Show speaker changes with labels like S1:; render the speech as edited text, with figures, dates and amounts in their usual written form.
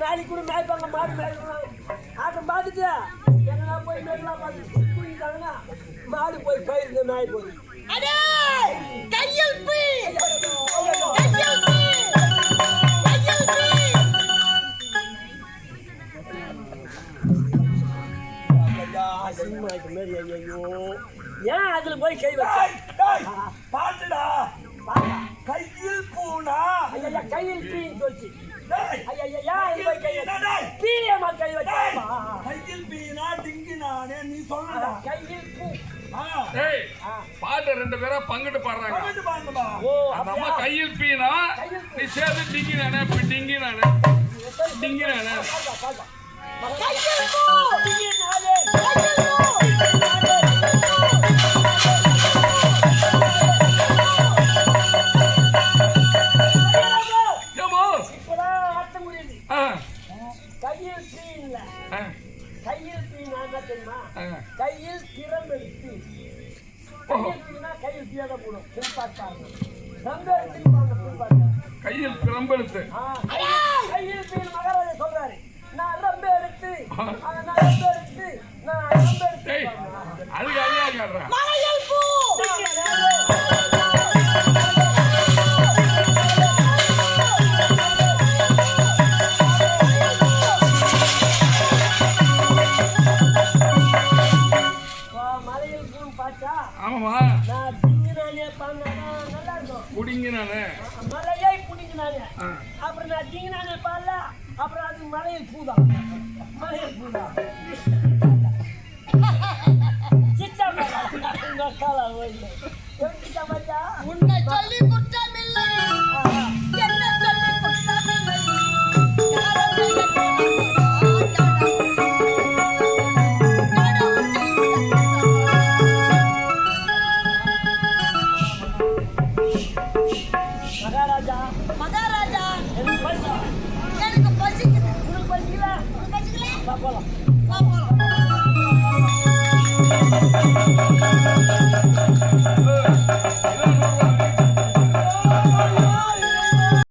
S1: நாளைக்கு கூட மேய்ப்பாங்க மாடு மேய்ப்பாங்க ஆட்டம் பார்த்துட்டு எங்கன்னா போய் மேய்க்கலாம் பார்த்து தூங்கிட்டாங்கன்னா மாடு போய் பயிர்ந்து மேய் போகுது. ஏன் அதுல போய் கை
S2: பாட்டுடா கையில் பூனா
S1: கையில் பீன்னு சொல்லிச்சு.
S3: பாட்டு ரெண்டு பேரா பங்கிட்டு பாடுறாங்க. நம்ம கையில் பீனா நீ சேர்த்து டிங்கி நானே டிங்கி நானே டிங்கி நானே
S1: கையில் திறமெடுத்து கையில் தீயாத போடும்
S3: கையில் பிரம்பெடுத்து
S1: கையில் தீன் மகாராஜா சொல்றாரு நான் ரொம்ப எடுத்து
S3: அதுக்கு ஐயா காட்டுறேன். ஆமாமா புடிங்கினானே
S1: மலையை புடிங்கினானே அப்புறம் நான் தீங்கினானே பால்ல அப்புறம் அது மலையில் பூதான் மலையில் பூதா சிச்சா
S4: உன்னை சொல்லி குற்றமில்லை என்ன சொல்லி குற்றமில்லை
S1: மகாராஜா எனக்கு பசிக்குது. உனக்கு பசிக்கல?
S4: பசிக்கல?
S1: போலாம்.
S4: வா போலாம்